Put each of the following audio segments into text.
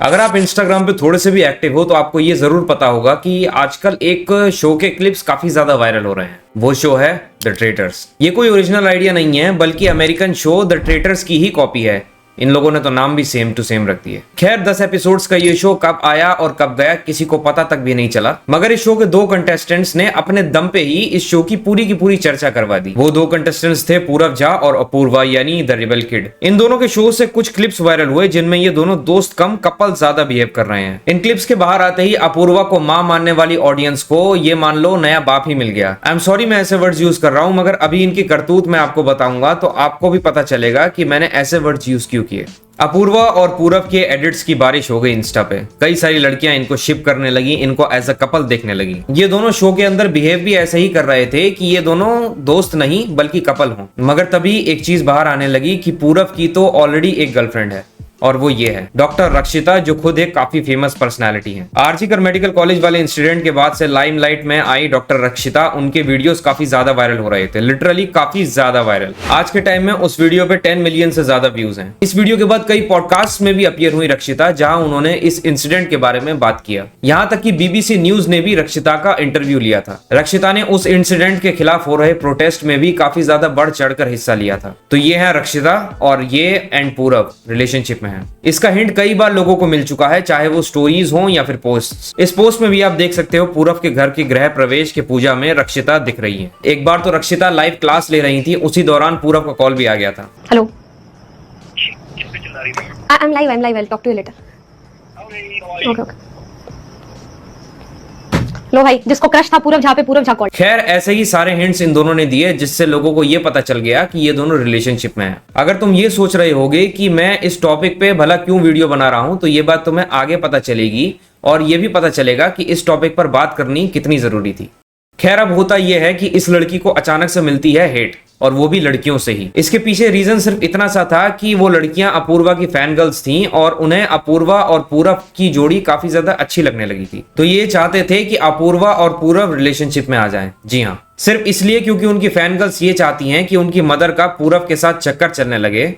अगर आप इंस्टाग्राम पे थोड़े से भी एक्टिव हो तो आपको ये जरूर पता होगा कि आजकल एक शो के क्लिप्स काफी ज्यादा वायरल हो रहे हैं। वो शो है द ट्रेटर्स। ये कोई ओरिजिनल आइडिया नहीं है बल्कि अमेरिकन शो द ट्रेटर्स की ही कॉपी है। इन लोगों ने तो नाम भी सेम टू सेम रख दिए। खैर 10 एपिसोड्स का ये शो कब आया और कब गया किसी को पता तक भी नहीं चला, मगर इस शो के दो कंटेस्टेंट्स ने अपने दम पे ही इस शो की पूरी चर्चा करवा दी। वो दो कंटेस्टेंट्स थे पूरव झा और अपूर्वा यानी द रिबल किड। इन दोनों के शो से कुछ क्लिप्स वायरल हुए जिनमें ये दोनों दोस्त कम कपल ज्यादा बिहेव कर रहे हैं। इन क्लिप्स के बाहर आते ही अपूर्वा को मां मानने वाली ऑडियंस को ये मान लो नया बाप ही मिल गया। आई एम सॉरी मैं ऐसे वर्ड्स यूज कर रहा हूं, मगर अभी इनकी करतूत मैं आपको बताऊंगा तो आपको भी पता चलेगा कि मैंने ऐसे वर्ड्स यूज क्यों किए। अपूर्वा और पूरव के एडिट्स की बारिश हो गई इंस्टा पे। कई सारी लड़कियां इनको शिप करने लगी, इनको एज अ कपल देखने लगी। ये दोनों शो के अंदर बिहेव भी ऐसे ही कर रहे थे कि ये दोनों दोस्त नहीं बल्कि कपल हों। मगर तभी एक चीज बाहर आने लगी कि पूरव की तो ऑलरेडी एक गर्लफ्रेंड है और वो ये है डॉक्टर रक्षिता, जो खुद एक काफी फेमस पर्सनालिटी है। आरजीकर मेडिकल कॉलेज वाले इंसिडेंट के बाद से लाइमलाइट में आई डॉक्टर रक्षिता। उनके वीडियोस काफी ज्यादा वायरल हो रहे थे, लिटरली काफी ज्यादा वायरल। आज के टाइम में उस वीडियो पे 10 मिलियन से ज्यादा व्यूज हैं। इस वीडियो के बाद कई पॉडकास्ट में भी अपीयर हुई रक्षिता, जहां उन्होंने इस इंसिडेंट के बारे में बात किया। यहां तक कि बीबीसी न्यूज ने भी रक्षिता का इंटरव्यू लिया था। रक्षिता ने उस इंसिडेंट के खिलाफ हो रहे प्रोटेस्ट में भी काफी ज्यादा बढ़ चढ़कर हिस्सा लिया था। तो ये है रक्षिता और ये एंड पूरव रिलेशनशिप में है। इसका हिंट कई बार लोगों को मिल चुका है, चाहे वो स्टोरीज हो या फिर पोस्ट्स। इस पोस्ट में भी आप देख सकते हो पूरव के घर के गृह प्रवेश के पूजा में रक्षिता दिख रही है। एक बार तो रक्षिता लाइव क्लास ले रही थी, उसी दौरान पूरव का कॉल भी आ गया था। Hello, I am live, I will talk to you later. Okay okay. लो भाई, जिसको क्रश था पूरव झा पे, पूरव झा कॉल। खैर ऐसे ही सारे हिंट्स इन दोनों ने दिए जिससे लोगों को ये पता चल गया कि ये दोनों रिलेशनशिप में हैं। अगर तुम ये सोच रहे होगे कि मैं इस टॉपिक पे भला क्यों वीडियो बना रहा हूं, तो ये बात तुम्हें आगे पता चलेगी और ये भी पता चलेगा कि इस टॉपिक पर बात करनी कितनी जरूरी थी। खैर अब होता यह है कि इस लड़की को अचानक से मिलती है हेट, और वो भी लड़कियों से ही। इसके पीछे रीजन सिर्फ इतना सा था कि वो लड़कियां अपूर्वा की फैन गर्ल्स थीं और उन्हें अपूर्वा और पूरव की जोड़ी काफी ज्यादा अच्छी लगने लगी थी। तो ये चाहते थे कि अपूर्वा और पूरव रिलेशनशिप में आ जाएं। जी हाँ, सिर्फ इसलिए क्योंकि उनकी फैन गर्ल्स ये चाहती हैं कि उनकी मदर का पूरव के साथ चक्कर चलने लगे।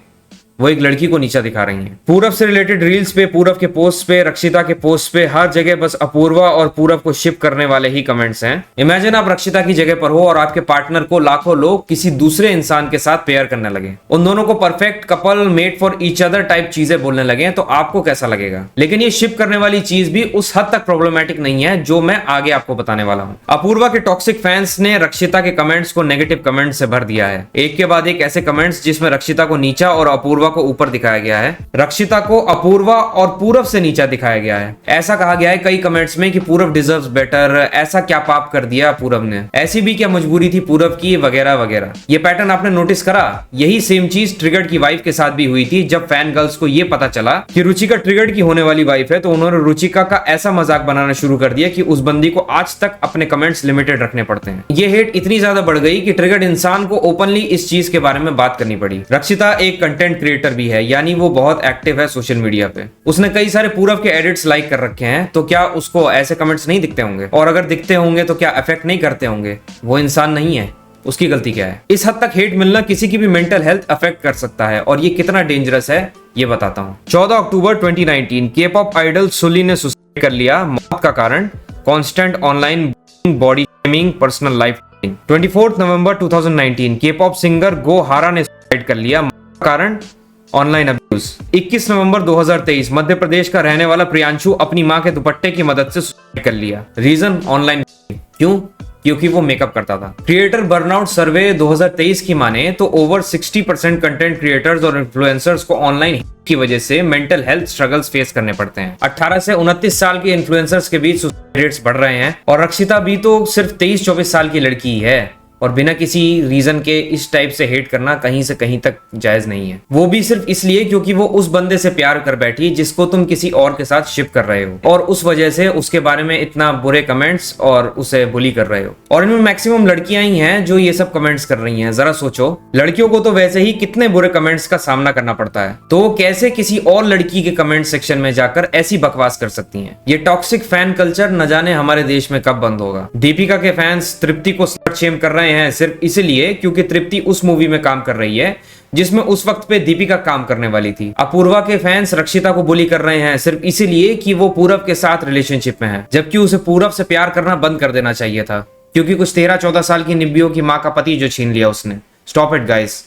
वो एक लड़की को नीचा दिखा रही हैं। पूरव से रिलेटेड रील्स पे, पूरव के पोस्ट पे, रक्षिता के पोस्ट पे, हर जगह बस अपूर्वा और पूरव को शिप करने वाले ही कमेंट्स हैं। इमेजिन आप रक्षिता की जगह पर हो और आपके पार्टनर को लाखों लोग किसी दूसरे इंसान के साथ पेयर करने लगे, उन दोनों को perfect couple, made for each other type चीजें बोलने लगे, तो आपको कैसा लगेगा? लेकिन ये शिप करने वाली चीज भी उस हद तक प्रॉब्लमेटिक नहीं है जो मैं आगे आपको बताने वाला हूँ। अपूर्वा के टॉक्सिक फैंस ने रक्षिता के कमेंट्स को नेगेटिव कमेंट से भर दिया है। एक के बाद एक ऐसे कमेंट्स जिसमें रक्षिता को नीचा और अपूर्वा को ऊपर दिखाया गया है। रक्षिता को अपूर्वा और पूरव से नीचा दिखाया गया है। ऐसा कहा गया है कई कमेंट्स में कि पूरव डिजर्व्स बेटर, ऐसा क्या पाप कर दिया पूरव ने, ऐसी भी क्या मजबूरी थी पूरव की, वगैरह वगैरह। ये पैटर्न आपने नोटिस करा? यही सेम चीज ट्रिगर्ड की वाइफ के साथ भी हुई थी। जब फैन गर्ल्स को ये पता चला कि रुचिका ट्रिगर्ड की होने वाली वाइफ है, तो उन्होंने रुचिका का ऐसा मजाक बनाना शुरू कर दिया कि उस बंदी को आज तक अपने कमेंट्स लिमिटेड रखने पड़ते हैं। ये हेट इतनी ज्यादा बढ़ गई कि ट्रिगर्ड इंसान को ओपनली इस चीज के बारे में बात करनी पड़ी। रक्षिता एक कंटेंट क्रिएटर भी है, यानी वो बहुत एक्टिव है सोशल मीडिया पे। उसने कई सारे पूरव के एडिट्स लाइक कर रखे हैं, तो क्या उसको ऐसे कमेंट्स नहीं दिखते होंगे? और अगर दिखते होंगे तो क्या अफेक्ट नहीं करते होंगे? वो इंसान नहीं है, उसकी गलती क्या है? इस हद तक हेट मिलना किसी की भी मेंटल हेल्थ अफेक्ट कर सकता है, और ये कितना डेंजरस है ये बताता हूँ। 14 अक्टूबर 2019 के-पॉप आइडल सुली ने सुसाइड कर लिया। मौत का कारण constant online body shaming, personal life. 24 नवंबर 2019 के-पॉप सिंगर गो हारा ने सुसाइड कर लिया। कारण ऑनलाइन अब्यूज। 21 नवंबर 2023 मध्य प्रदेश का रहने वाला प्रियांशु अपनी मां के दुपट्टे की मदद से सुसाइड कर लिया। Reason online. क्यों? क्योंकि वो मेकअप करता था। क्रिएटर बर्नआउट सर्वे 2023 की माने तो ओवर 60% कंटेंट क्रिएटर्स और इन्फ्लुएंसर्स को ऑनलाइन की वजह से मेंटल हेल्थ स्ट्रगल्स फेस करने पड़ते हैं। 18 से 29 साल के इन्फ्लुएंसर्स के बीच सुसाइड रेट्स बढ़ रहे हैं, और रक्षिता भी तो सिर्फ 23-24 साल की लड़की है, और बिना किसी रीजन के इस टाइप से हेट करना कहीं से कहीं तक जायज नहीं है। वो भी सिर्फ इसलिए क्योंकि वो उस बंदे से प्यार कर बैठी जिसको तुम किसी और के साथ शिप कर रहे हो, और उस वजह से उसके बारे में इतना बुरे कमेंट्स और उसे बुली कर रहे हो। और इनमें मैक्सिमम लड़कियां ही हैं जो ये सब कमेंट्स कर रही हैं। जरा सोचो, लड़कियों को तो वैसे ही कितने बुरे कमेंट्स का सामना करना पड़ता है, तो कैसे किसी और लड़की के कमेंट सेक्शन में जाकर ऐसी बकवास कर सकती हैं? ये टॉक्सिक फैन कल्चर न जाने हमारे देश में कब बंद होगा। दीपिका के फैंस तृप्ति को स्लट शेम कर रहे हैं सिर्फ इसलिए क्योंकि तृप्ति उस मूवी में काम कर रही है जिसमें उस वक्त पे दीपिका काम करने वाली थी। अपूर्वा के फैंस रक्षिता को बुली कर रहे हैं सिर्फ इसीलिए कि वो पूरब के साथ रिलेशनशिप में है, जबकि उसे पूरब से प्यार करना बंद कर देना चाहिए था, क्योंकि कुछ 13-14 साल की निब्बियों की माँ का पति जो छीन लिया उसने। Stop it guys,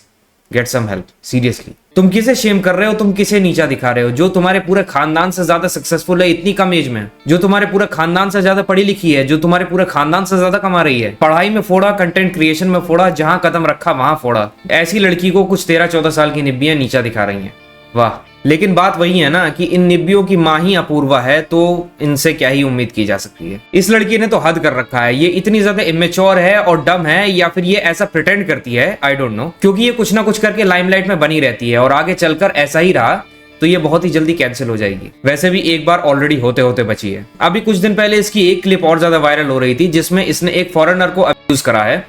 get some help, seriously. तुम किसे शेम कर रहे हो, तुम किसे नीचा दिखा रहे हो? जो तुम्हारे पूरे खानदान से ज्यादा सक्सेसफुल है इतनी कम एज में, जो तुम्हारे पूरे खानदान से ज्यादा पढ़ी लिखी है, जो तुम्हारे पूरे खानदान से ज्यादा कमा रही है। पढ़ाई में फोड़ा, कंटेंट क्रिएशन में फोड़ा, जहां कदम रखा वहां फोड़ा। ऐसी लड़की को कुछ 13-14 साल की निब्बियां नीचा दिखा रही हैं। वाह। लेकिन बात वही है ना कि इन निब्बियों की माँ ही अपूर्वा है, तो इनसे क्या ही उम्मीद की जा सकती है। इस लड़की ने तो हद कर रखा है। ये इतनी ज्यादा इमेच्योर है और डम है, या फिर ये ऐसा प्रिटेंड करती है, आई डोंट नो, क्योंकि ये कुछ ना कुछ करके लाइमलाइट में बनी रहती है और आगे चलकर ऐसा ही रहा तो ये बहुत ही जल्दी कैंसिल हो जाएगी। वैसे भी एक बार ऑलरेडी होते होते बची है। अभी कुछ दिन पहले इसकी एक क्लिप और ज्यादा वायरल हो रही थी जिसमें इसने एक फॉरेनर को अब्यूज करा है।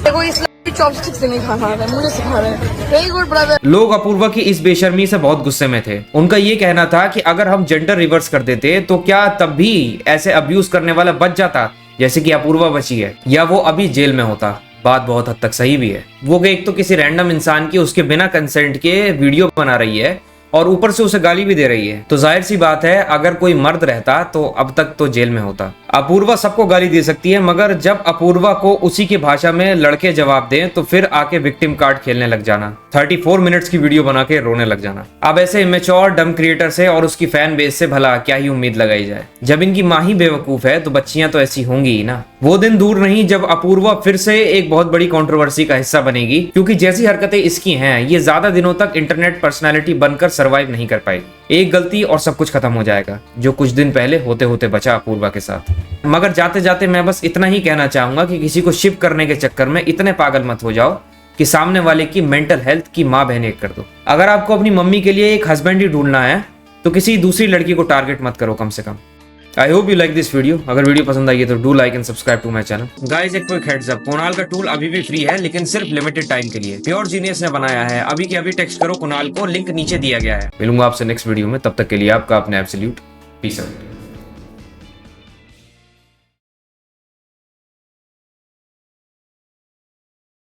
चॉपस्टिक से नहीं खाना है, मुझे सिखा रहे हैं। Very good brother. लोग अपूर्वा की इस बेशर्मी से बहुत गुस्से में थे। उनका ये कहना था कि अगर हम जेंडर रिवर्स कर देते तो क्या तब भी ऐसे अब्यूज करने वाला बच जाता जैसे कि अपूर्वा बची है, या वो अभी जेल में होता। बात बहुत हद तक सही भी है। वो एक तो किसी रैंडम इंसान की उसके बिना कंसेंट के वीडियो बना रही है और ऊपर से उसे गाली भी दे रही है, तो जाहिर सी बात है अगर कोई मर्द रहता तो अब तक तो जेल में होता। अपूर्वा सबको गाली दे सकती है, मगर जब अपूर्वा को उसी की भाषा में लड़के जवाब दें तो फिर आके विक्टिम कार्ड खेलने लग जाना, 34 मिनट्स की वीडियो बना के रोने लग जाना। अब ऐसे इमेच्योर डम क्रिएटर से और उसकी फैन बेस से भला क्या ही उम्मीद लगाई जाए। जब इनकी माँ ही बेवकूफ है तो बच्चियां तो ऐसी होंगी ही ना। वो दिन दूर नहीं जब अपूर्वा फिर से एक बहुत बड़ी कंट्रोवर्सी का हिस्सा बनेगी, क्योंकि जैसी हरकतें इसकी हैं ये ज्यादा दिनों तक इंटरनेट पर्सनैलिटी बनकर सर्वाइव नहीं कर पाएगी। एक गलती और सब कुछ खत्म हो जाएगा, जो कुछ दिन पहले होते होते बचा अपूर्वा के साथ। मगर जाते जाते मैं बस इतना ही कहना चाहूंगा कि किसी को शिप करने के चक्कर में इतने पागल मत हो जाओ कि सामने वाले की मेंटल हेल्थ की माँ बहन एक कर दो। अगर आपको अपनी मम्मी के लिए एक हस्बैंड ही ढूंढना है तो किसी दूसरी लड़की को टारगेट मत करो कम से कम। I hope you like this video. अगर वीडियो पसंद आई है तो do like and subscribe to my channel. Guys एक क्विक हेड्स अप, कुणाल का टूल अभी भी फ्री है लेकिन सिर्फ लिमिटेड टाइम के लिए। प्योर जीनियस ने बनाया है। अभी के अभी टेक्स्ट करो कुणाल को, लिंक नीचे दिया गया है। मिलूंगा आपसे नेक्स्ट वीडियो में, तब तक के लिए आपका अपने एब्सोल्यूट पीस आउट।